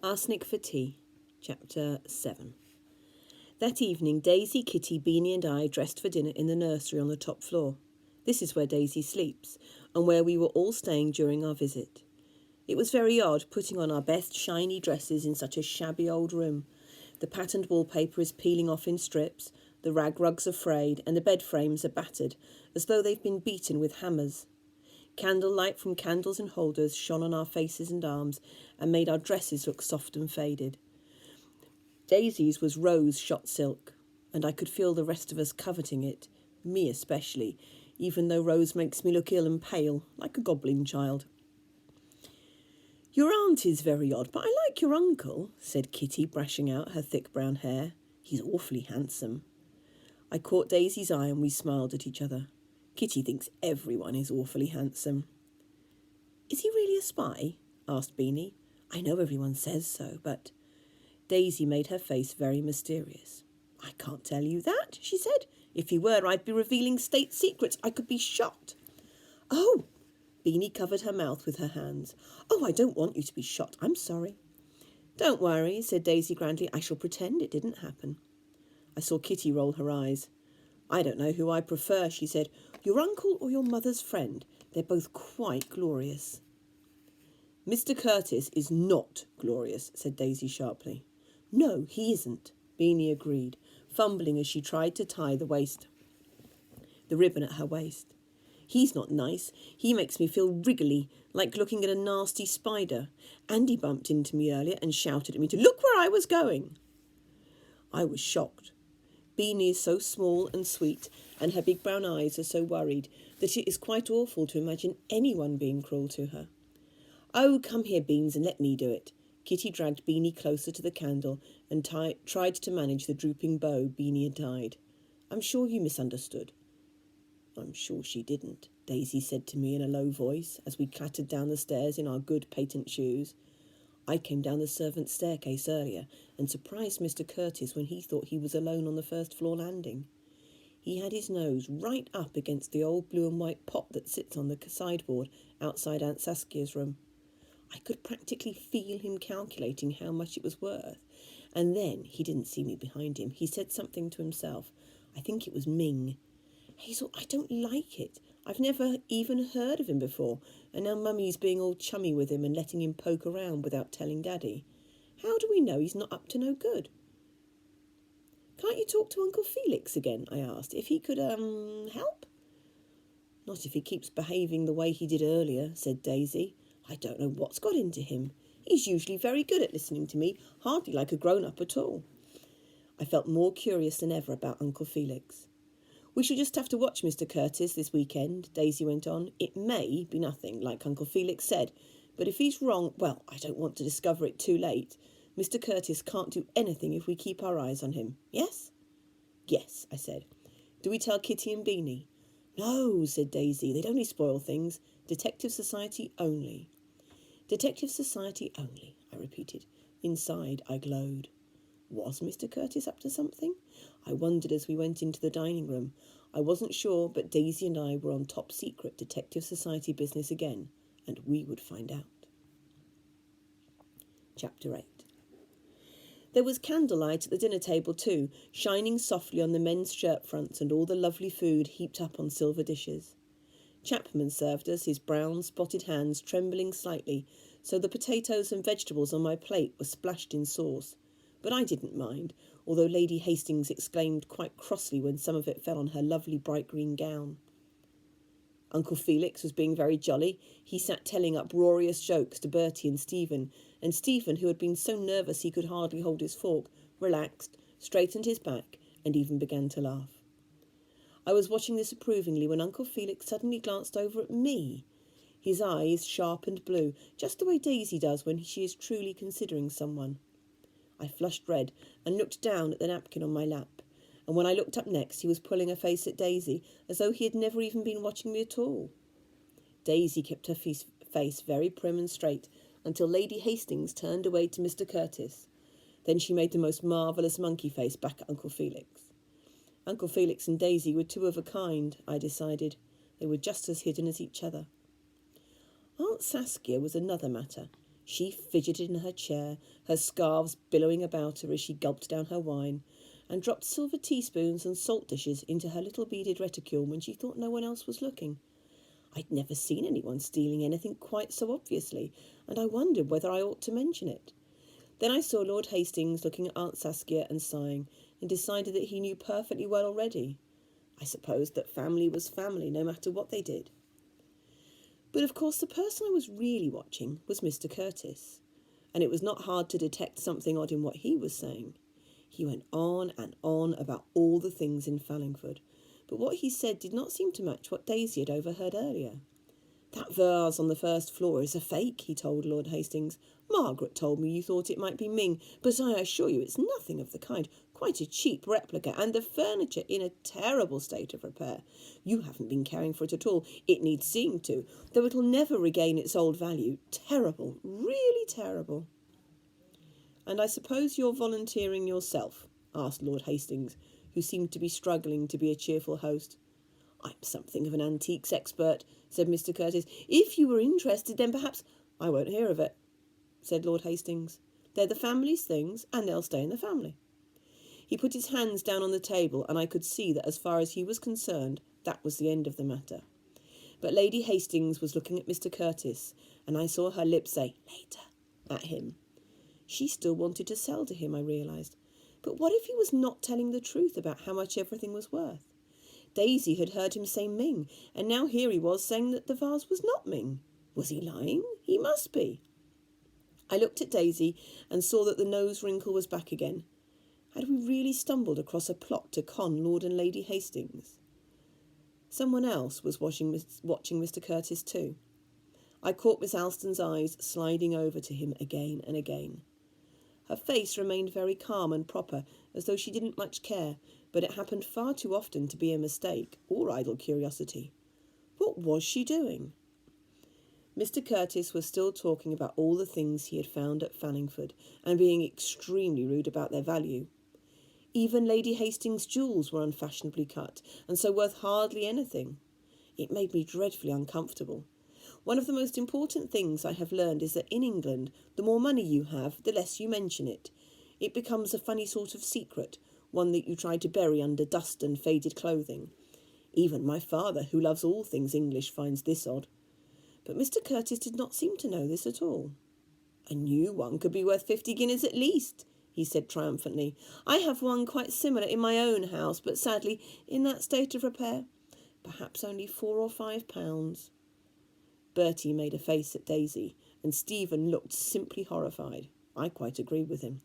Arsenic for Tea, Chapter 7. That evening, Daisy, Kitty, Beanie and I dressed for dinner in the nursery on the top floor. This is where Daisy sleeps, and where we were all staying during our visit. It was very odd putting on our best shiny dresses in such a shabby old room. The patterned wallpaper is peeling off in strips, the rag rugs are frayed, and the bed frames are battered, as though they've been beaten with hammers. Candlelight from candles and holders shone on our faces and arms and made our dresses look soft and faded. Daisy's was rose shot silk, and I could feel the rest of us coveting it, me especially, even though rose makes me look ill and pale, like a goblin child. "Your aunt is very odd, but I like your uncle," said Kitty, brushing out her thick brown hair. "He's awfully handsome." I caught Daisy's eye and we smiled at each other. Kitty thinks everyone is awfully handsome. "Is he really a spy?" asked Beanie. "I know everyone says so, but—" Daisy made her face very mysterious. "I can't tell you that," she said. "If he were, I'd be revealing state secrets. I could be shot." "Oh!" Beanie covered her mouth with her hands. "Oh, I don't want you to be shot. I'm sorry." "Don't worry," said Daisy grandly. "I shall pretend it didn't happen." I saw Kitty roll her eyes. "I don't know who I prefer," she said. "Your uncle or your mother's friend? They're both quite glorious." "Mr. Curtis is not glorious," said Daisy sharply. "No, he isn't," Beanie agreed, fumbling as she tried to tie the ribbon at her waist. "He's not nice. He makes me feel wriggly, like looking at a nasty spider. Andy bumped into me earlier and shouted at me to look where I was going." I was shocked. Beanie is so small and sweet, and her big brown eyes are so worried, that it is quite awful to imagine anyone being cruel to her. "Oh, come here, Beans, and let me do it." Kitty dragged Beanie closer to the candle and tried to manage the drooping bow Beanie had tied. "I'm sure you misunderstood." "I'm sure she didn't," Daisy said to me in a low voice as we clattered down the stairs in our good patent shoes. I came down the servants' staircase earlier and surprised Mr. Curtis when he thought he was alone on the first-floor landing. He had his nose right up against the old blue and white pot that sits on the sideboard outside Aunt Saskia's room. I could practically feel him calculating how much it was worth. And then, he didn't see me behind him, he said something to himself. I think it was Ming. "Hazel, I don't like it. I've never even heard of him before, and now Mummy's being all chummy with him and letting him poke around without telling Daddy. How do we know he's not up to no good?" "Can't you talk to Uncle Felix again?" I asked. "If he could, help?" "Not if he keeps behaving the way he did earlier," said Daisy. "I don't know what's got into him. He's usually very good at listening to me, hardly like a grown-up at all." I felt more curious than ever about Uncle Felix. "We shall just have to watch Mr. Curtis this weekend," Daisy went on. "It may be nothing, like Uncle Felix said, but if he's wrong, well, I don't want to discover it too late. Mr. Curtis can't do anything if we keep our eyes on him. Yes?" "Yes," I said. "Do we tell Kitty and Beanie?" "No," said Daisy. "They'd only spoil things. Detective Society only." "Detective Society only," I repeated. Inside, I glowed. Was Mr. Curtis up to something? I wondered as we went into the dining room. I wasn't sure, but Daisy and I were on top secret Detective Society business again, and we would find out. Chapter 8. There was candlelight at the dinner table too, shining softly on the men's shirt fronts and all the lovely food heaped up on silver dishes. Chapman served us, his brown, spotted hands trembling slightly, so the potatoes and vegetables on my plate were splashed in sauce. But I didn't mind, although Lady Hastings exclaimed quite crossly when some of it fell on her lovely bright green gown. Uncle Felix was being very jolly. He sat telling uproarious jokes to Bertie and Stephen, who had been so nervous he could hardly hold his fork, relaxed, straightened his back, and even began to laugh. I was watching this approvingly when Uncle Felix suddenly glanced over at me. His eyes, sharp and blue, just the way Daisy does when she is truly considering someone. I flushed red and looked down at the napkin on my lap, and when I looked up next he was pulling a face at Daisy as though he had never even been watching me at all. Daisy kept her face very prim and straight until Lady Hastings turned away to Mr. Curtis. Then she made the most marvellous monkey face back at Uncle Felix. Uncle Felix and Daisy were two of a kind, I decided. They were just as hidden as each other. Aunt Saskia was another matter. She fidgeted in her chair, her scarves billowing about her as she gulped down her wine, and dropped silver teaspoons and salt dishes into her little beaded reticule when she thought no one else was looking. I'd never seen anyone stealing anything quite so obviously, and I wondered whether I ought to mention it. Then I saw Lord Hastings looking at Aunt Saskia and sighing, and decided that he knew perfectly well already. I supposed that family was family, no matter what they did. But of course the person I was really watching was Mr. Curtis, and it was not hard to detect something odd in what he was saying. He went on and on about all the things in Fallingford, but what he said did not seem to match what Daisy had overheard earlier. "That vase on the first floor is a fake," he told Lord Hastings. "Margaret told me you thought it might be Ming, but I assure you it's nothing of the kind. Quite a cheap replica, and the furniture in a terrible state of repair. You haven't been caring for it at all. It needs seeing to, though it'll never regain its old value. Terrible, really terrible." "And I suppose you're volunteering yourself?" asked Lord Hastings, who seemed to be struggling to be a cheerful host. "I'm something of an antiques expert," said Mr. Curtis. "If you were interested, then perhaps—" "I won't hear of it," said Lord Hastings. "They're the family's things, and they'll stay in the family." He put his hands down on the table, and I could see that as far as he was concerned, that was the end of the matter. But Lady Hastings was looking at Mr. Curtis, and I saw her lips say, "Later," at him. She still wanted to sell to him, I realised. But what if he was not telling the truth about how much everything was worth? Daisy had heard him say Ming, and now here he was saying that the vase was not Ming. Was he lying? He must be. I looked at Daisy and saw that the nose wrinkle was back again. Had we really stumbled across a plot to con Lord and Lady Hastings? Someone else was watching Mr. Curtis too. I caught Miss Alston's eyes sliding over to him again and again. Her face remained very calm and proper, as though she didn't much care, but it happened far too often to be a mistake or idle curiosity. What was she doing? Mr. Curtis was still talking about all the things he had found at Fallingford, and being extremely rude about their value. Even Lady Hastings' jewels were unfashionably cut, and so worth hardly anything. It made me dreadfully uncomfortable. One of the most important things I have learned is that in England, the more money you have, the less you mention it. It becomes a funny sort of secret, one that you try to bury under dust and faded clothing. Even my father, who loves all things English, finds this odd. But Mr. Curtis did not seem to know this at all. "A new one could be worth 50 guineas at least," he said triumphantly. "I have one quite similar in my own house, but sadly in that state of repair. Perhaps only £4 or £5. Bertie made a face at Daisy, and Stephen looked simply horrified. I quite agreed with him.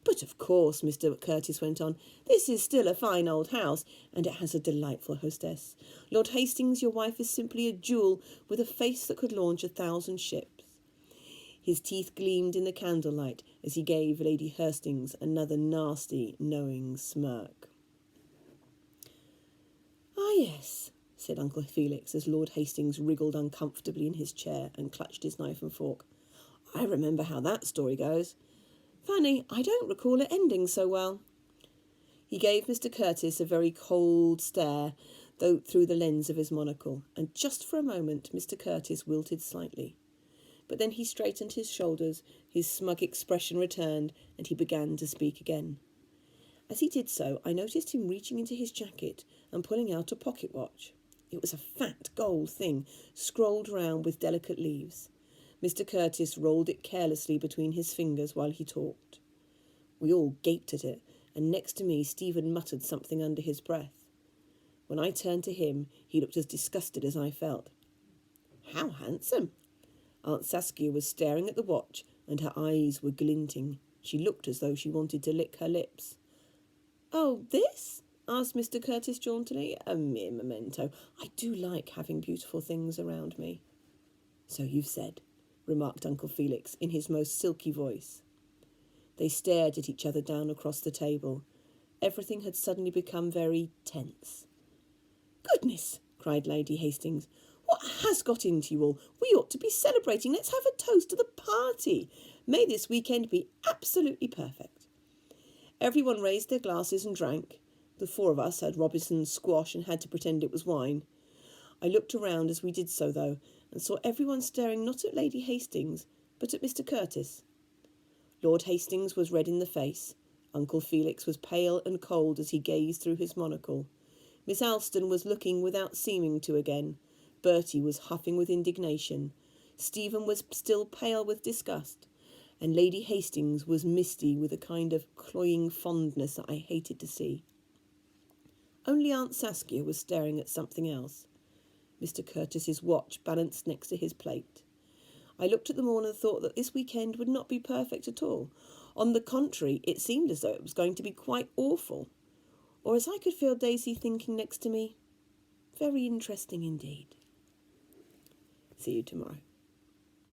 "But of course," Mr. Curtis went on, "this is still a fine old house, and it has a delightful hostess. Lord Hastings, your wife is simply a jewel with a face that could launch 1,000 ships." His teeth gleamed in the candlelight as he gave Lady Hastings another nasty, knowing smirk. "Ah, yes," said Uncle Felix, as Lord Hastings wriggled uncomfortably in his chair and clutched his knife and fork. "I remember how that story goes. Funny, I don't recall it ending so well." He gave Mr. Curtis a very cold stare, though through the lens of his monocle, and just for a moment Mr. Curtis wilted slightly. But then he straightened his shoulders, his smug expression returned, and he began to speak again. As he did so, I noticed him reaching into his jacket and pulling out a pocket watch. It was a fat gold thing, scrolled round with delicate leaves. Mr. Curtis rolled it carelessly between his fingers while he talked. We all gaped at it, and next to me Stephen muttered something under his breath. When I turned to him, he looked as disgusted as I felt. "How handsome!" Aunt Saskia was staring at the watch, and her eyes were glinting. She looked as though she wanted to lick her lips. "Oh, this?" asked Mr. Curtis jauntily. "A mere memento. I do like having beautiful things around me." "So you've said," remarked Uncle Felix in his most silky voice. They stared at each other down across the table. Everything had suddenly become very tense. "Goodness!" cried Lady Hastings. "What has got into you all? We ought to be celebrating. Let's have a toast to the party. May this weekend be absolutely perfect." Everyone raised their glasses and drank. The 4 of us had Robinson's squash and had to pretend it was wine. I looked around as we did so, though, and saw everyone staring not at Lady Hastings, but at Mr. Curtis. Lord Hastings was red in the face. Uncle Felix was pale and cold as he gazed through his monocle. Miss Alston was looking without seeming to again. Bertie was huffing with indignation. Stephen was still pale with disgust. And Lady Hastings was misty with a kind of cloying fondness that I hated to see. Only Aunt Saskia was staring at something else. Mr. Curtis's watch balanced next to his plate. I looked at them all and thought that this weekend would not be perfect at all. On the contrary, it seemed as though it was going to be quite awful. Or as I could feel Daisy thinking next to me, very interesting indeed. See you tomorrow.